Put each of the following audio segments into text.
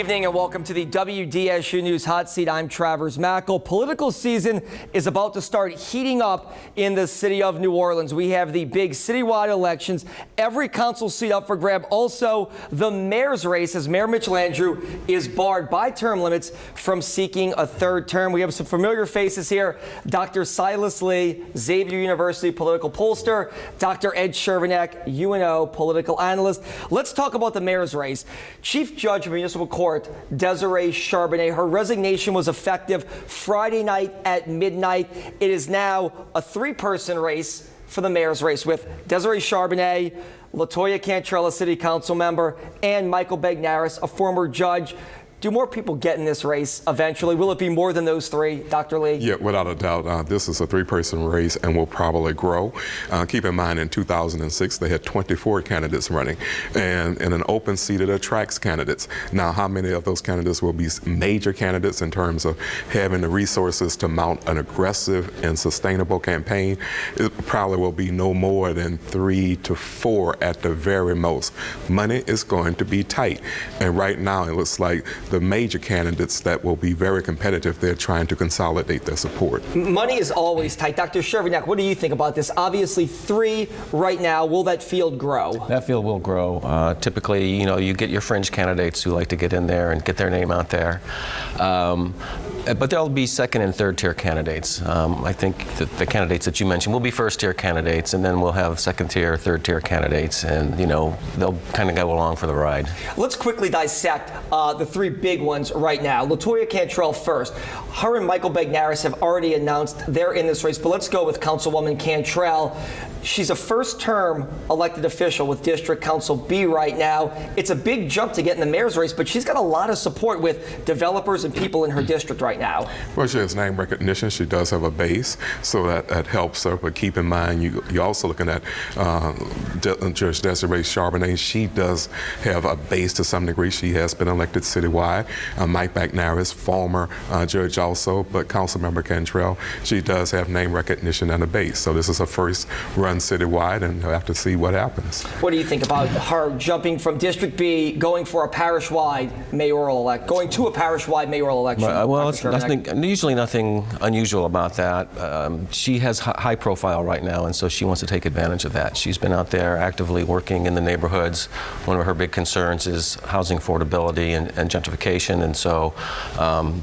evening and welcome to the WDSU News Hot Seat. I'm Travers Mackel. Political season is about to start heating up in the city of New Orleans. We have the big citywide elections, every council seat up for grab. Also, the mayor's race, as Mayor Mitch Landrieu is barred by term limits from seeking a third term. We have some familiar faces here. Dr. Silas Lee, Xavier University political pollster, Dr. Ed Chervenak, UNO political analyst. Let's talk about the mayor's race. Chief Judge of Municipal Court, Desiree Charbonnet, her resignation was effective Friday night at midnight. It is now a three-person race for the mayor's race with Desiree Charbonnet, Latoya Cantrell, a city council member, and Michael Bagnaris, a former judge. Do more people get in this race eventually? Will it be more than those three, Dr. Lee? Yeah, without a doubt. This is a three-person race and will probably grow. Keep in mind, in 2006, they had 24 candidates running, and in an open seat, it attracts candidates. Now, how many of those candidates will be major candidates in terms of having the resources to mount an aggressive and sustainable campaign? It probably will be no more than 3 to 4 at the very most. Money is going to be tight, and right now, it looks like the major candidates that will be very competitive, they're trying to consolidate their support. Money is always tight. Dr. Chervenak, what do you think about this? Obviously, 3 right now. Will that field grow? That field will grow. Typically, you get your fringe candidates who like to get in there and get their name out there. But there'll be second and third tier candidates. I think that the candidates that you mentioned will be first tier candidates, and then we'll have second tier, third tier candidates, and they'll kind of go along for the ride. Let's quickly dissect the 3 big ones right now. Latoya Cantrell first. Her and Michael Bagnaris have already announced they're in this race, but let's go with Councilwoman Cantrell. She's a first-term elected official with District Council B right now. It's a big jump to get in the mayor's race, but she's got a lot of support with developers and people in her district right now. Well, she has name recognition. She does have a base, so that helps her. But keep in mind, you're also looking at Judge Desiree Charbonnet. She does have a base to some degree. She has been elected citywide. Mike Bagnaris, former judge also, but Councilmember Cantrell, she does have name recognition and a base. So this is her first run citywide, and we'll have to see what happens. What do you think about her jumping from District B, going for a parish-wide mayoral election, going to a parish-wide mayoral election? Well, it's usually nothing unusual about that. She has high profile right now, and so she wants to take advantage of that. She's been out there actively working in the neighborhoods. One of her big concerns is housing affordability and gentrification, and so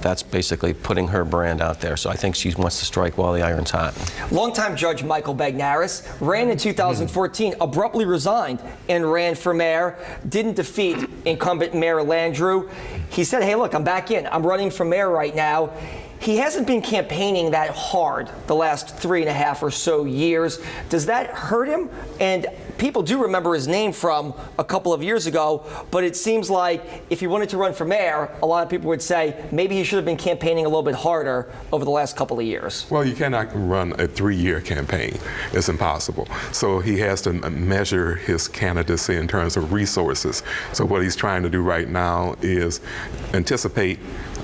that's basically putting her brand out there. So I think she wants to strike while the iron's hot. Longtime Judge Michael Bagnaris ran in 2014, abruptly resigned and ran for mayor, didn't defeat incumbent Mayor Landrieu. He said, hey, look, I'm back in. I'm running for mayor right now. He hasn't been campaigning that hard the last 3.5 or so years. Does that hurt him? And people do remember his name from a couple of years ago, but it seems like if he wanted to run for mayor, a lot of people would say maybe he should have been campaigning a little bit harder over the last couple of years. Well, you cannot run a 3-year campaign. It's impossible. So he has to measure his candidacy in terms of resources. So what he's trying to do right now is anticipate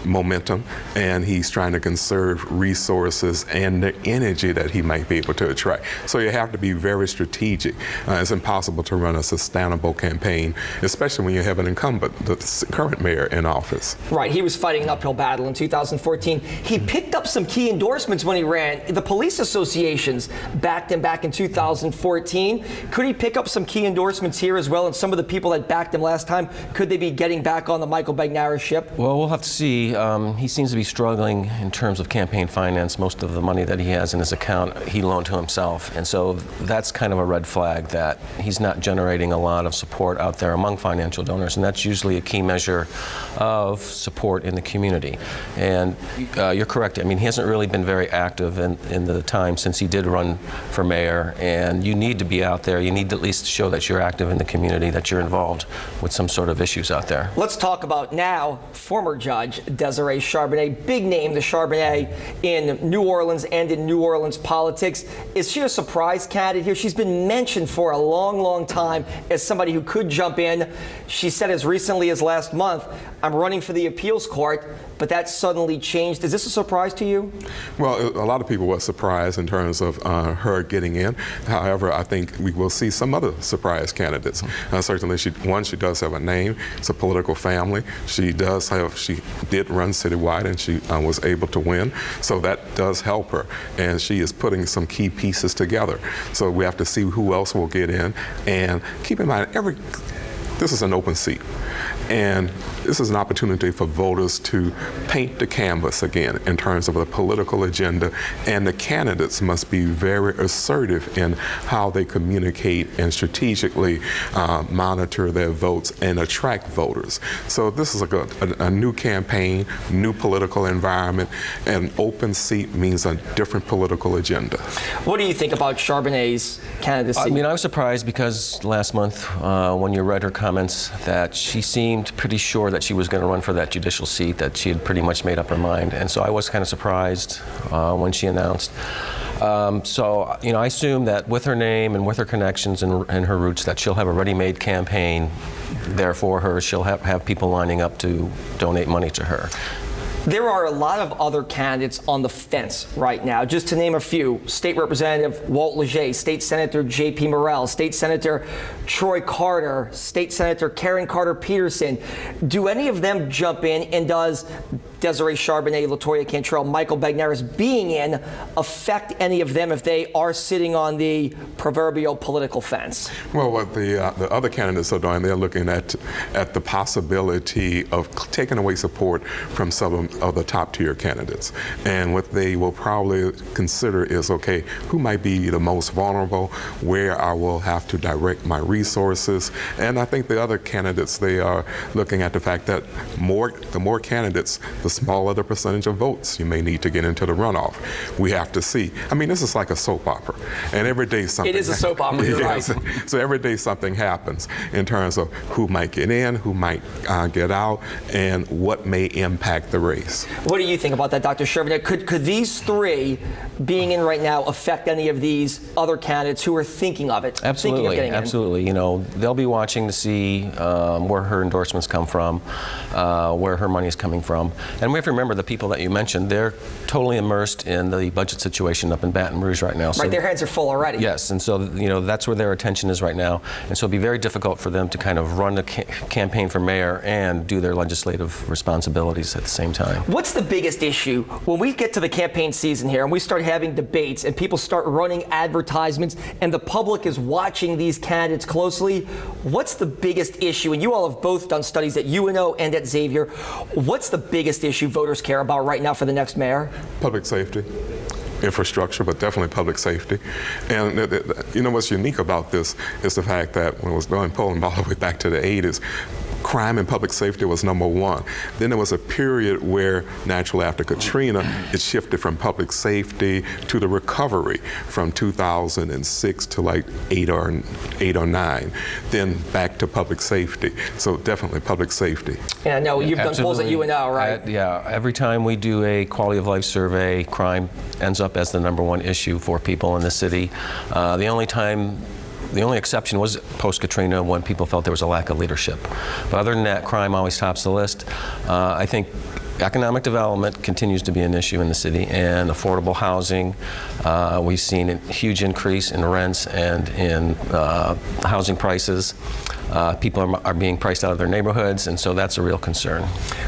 momentum, and he's trying to conserve resources and the energy that he might be able to attract. So you have to be very strategic. It's impossible to run a sustainable campaign, especially when you have an incumbent, the current mayor, in office. Right, he was fighting an uphill battle in 2014. He picked up some key endorsements when he ran. The police associations backed him back in 2014. Could he pick up some key endorsements here as well? And some of the people that backed him last time, could they be getting back on the Michael Bagnaris ship? Well, we'll have to see. He seems to be struggling in terms of campaign finance. Most of the money that he has in his account, he loaned to himself. And so that's kind of a red flag that he's not generating a lot of support out there among financial donors. And that's usually a key measure of support in the community. And you're correct. I mean, he hasn't really been very active in the time since he did run for mayor. And you need to be out there. You need to at least show that you're active in the community, that you're involved with some sort of issues out there. Let's talk about now former judge Desiree Charbonnet, big name, the Charbonnet in New Orleans and in New Orleans politics. Is she a surprise candidate here? She's been mentioned for a long, long time as somebody who could jump in. She said as recently as last month, I'm running for the appeals court, but that suddenly changed. Is this a surprise to you? Well, a lot of people were surprised in terms of her getting in. However, I think we will see some other surprise candidates. Certainly, she does have a name. It's a political family. She did run citywide, and she was able to win. So that does help her. And she is putting some key pieces together. So we have to see who else will get in. And keep in mind, this is an open seat. And this is an opportunity for voters to paint the canvas again in terms of the political agenda, and the candidates must be very assertive in how they communicate and strategically monitor their votes and attract voters. So this is a new campaign, new political environment. An open seat means a different political agenda. What do you think about Charbonnet's candidacy? I mean, I was surprised because last month when you read her comments that she seemed pretty sure that she was going to run for that judicial seat, that she had pretty much made up her mind. And so I was kind of surprised when she announced. So, you know, I assume that with her name and with her connections and her roots that she'll have a ready-made campaign there for her. She'll have people lining up to donate money to her. There are a lot of other candidates on the fence right now. Just to name a few: State Representative Walt Leger, State Senator J.P. Morrell, State Senator Troy Carter, State Senator Karen Carter Peterson. Do any of them jump in, and does Desiree Charbonnet, LaToya Cantrell, Michael Bagneris being in affect any of them if they are sitting on the proverbial political fence? Well, what the other candidates are doing, they're looking at the possibility of taking away support from some of the top tier candidates. And what they will probably consider is, okay, who might be the most vulnerable, where I will have to direct my resources. And I think the other candidates, they are looking at the fact that the more candidates, the smaller the percentage of votes you may need to get into the runoff. We have to see. I mean, this is like a soap opera, and every day something. It is a soap opera, you're right. So every day something happens in terms of who might get in, who might get out, and what may impact the race. What do you think about that, Dr. Charbonnet? Could these three being in right now affect any of these other candidates who are thinking of it? Absolutely, thinking of getting absolutely. You know, they'll be watching to see where her endorsements come from, where her money is coming from. And we have to remember the people that you mentioned, they're totally immersed in the budget situation up in Baton Rouge right now. So right, their hands are full already. Yes, and so, you know, that's where their attention is right now. And so it'll be very difficult for them to kind of run the campaign for mayor and do their legislative responsibilities at the same time. What's the biggest issue when we get to the campaign season here and we start having debates and people start running advertisements and the public is watching these candidates closely? What's the biggest issue? And you all have both done studies at UNO and at Xavier. What's the biggest issue voters care about right now for the next mayor? Public safety. Infrastructure, but definitely public safety. And you know what's unique about this is the fact that when it was done polling all the way back to the 80s, crime and public safety was number one. Then there was a period where, naturally after Katrina, it shifted from public safety to the recovery from 2006 to like 8 or 9, then back to public safety. So definitely public safety. And I know you've done polls at UNO, right? Yeah, every time we do a quality of life survey, crime ends up as the #1 issue for people in the city. The only exception was post-Katrina when people felt there was a lack of leadership. But other than that, crime always tops the list. I think economic development continues to be an issue in the city, and affordable housing. We've seen a huge increase in rents and in housing prices. People are being priced out of their neighborhoods, and so that's a real concern.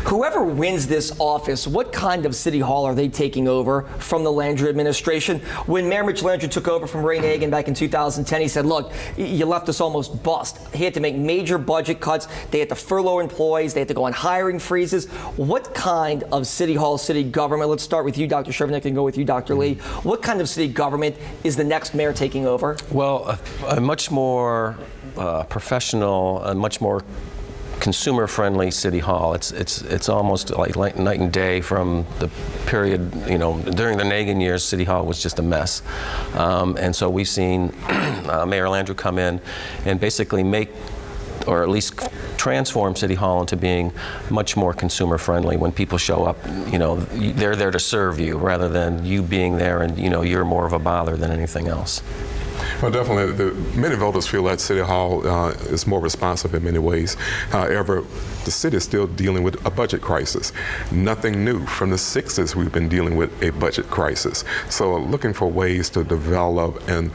Whoever wins this office, what kind of city hall are they taking over from the Landrieu administration? When Mayor Mitch Landrieu took over from Ray Nagin back in 2010, he said, look, you left us almost bust. He had to make major budget cuts. They had to furlough employees. They had to go on hiring freezes. What kind of city hall, city government, let's start with you, Dr. Charbonnet, and go with you, Dr. Lee. What kind of city government is the next mayor taking over? Well, a much more professional, a much more consumer-friendly city hall. It's almost like night and day from the period, you know, during the Nagin years, City Hall was just a mess. And so we've seen Mayor Landrieu come in and basically make or at least transform City Hall into being much more consumer friendly. When people show up, they're there to serve you rather than you being there and you're more of a bother than anything else. Well, definitely, many voters feel that City Hall is more responsive in many ways. However, the city is still dealing with a budget crisis. Nothing new. From the 60s, we've been dealing with a budget crisis. So looking for ways to develop and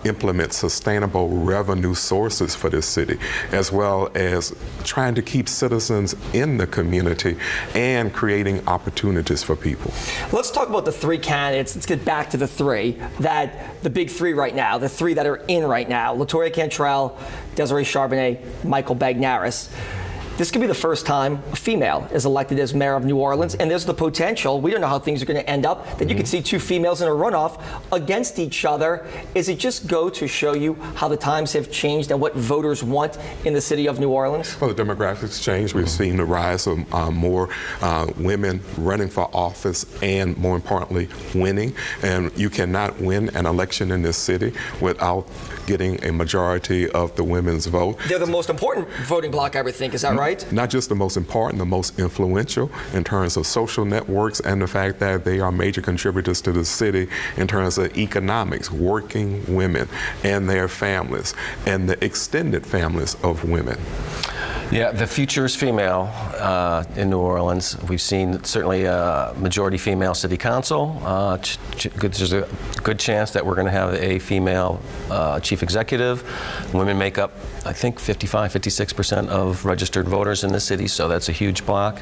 implement sustainable revenue sources for this city, as well as trying to keep citizens in the community and creating opportunities for people. Let's talk about the three candidates. Let's get back to the three, the big three right now, the three that are in right now: LaToya Cantrell, Desiree Charbonnet, Michael Bagnaris. This could be the first time a female is elected as mayor of New Orleans, and there's the potential, we don't know how things are going to end up, that you could see two females in a runoff against each other. Is it just go to show you how the times have changed and what voters want in the city of New Orleans? Well, the demographics change. We've seen the rise of more women running for office and, more importantly, winning. And you cannot win an election in this city without getting a majority of the women's vote. They're the most important voting bloc, I would think. Is that right? Not just the most important, the most influential in terms of social networks and the fact that they are major contributors to the city in terms of economics, working women and their families and the extended families of women. Yeah, the future is female in New Orleans. We've seen certainly a majority female city council. There's a good chance that we're going to have a female chief executive. Women make up, I think, 56% of registered voters in the city, so that's a huge block.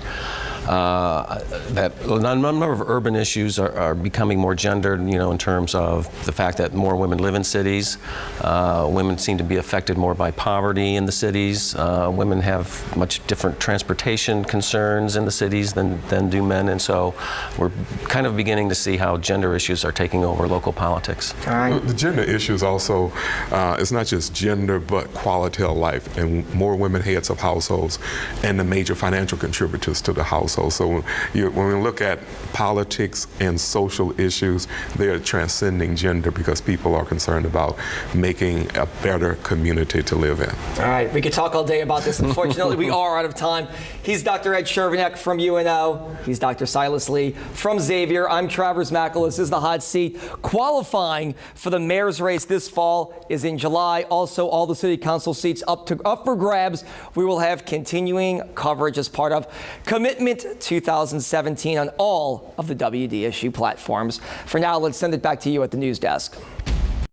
That a number of urban issues are becoming more gendered, in terms of the fact that more women live in cities. Women seem to be affected more by poverty in the cities. Women have much different transportation concerns in the cities than do men, and so we're kind of beginning to see how gender issues are taking over local politics. All right. The gender issues also, it's not just gender, but quality of life, and more women heads of households and the major financial contributors to the household. So when we look at politics and social issues, they are transcending gender because people are concerned about making a better community to live in. All right, we could talk all day about this. Unfortunately, we are out of time. He's Dr. Ed Chervenak from UNO. He's Dr. Silas Lee from Xavier. I'm Travers Mackel. This is The Hot Seat. Qualifying for the mayor's race this fall is in July. Also, all the city council seats up for grabs. We will have continuing coverage as part of Commitment 2017 on all of the WDSU platforms. For now, let's send it back to you at the news desk.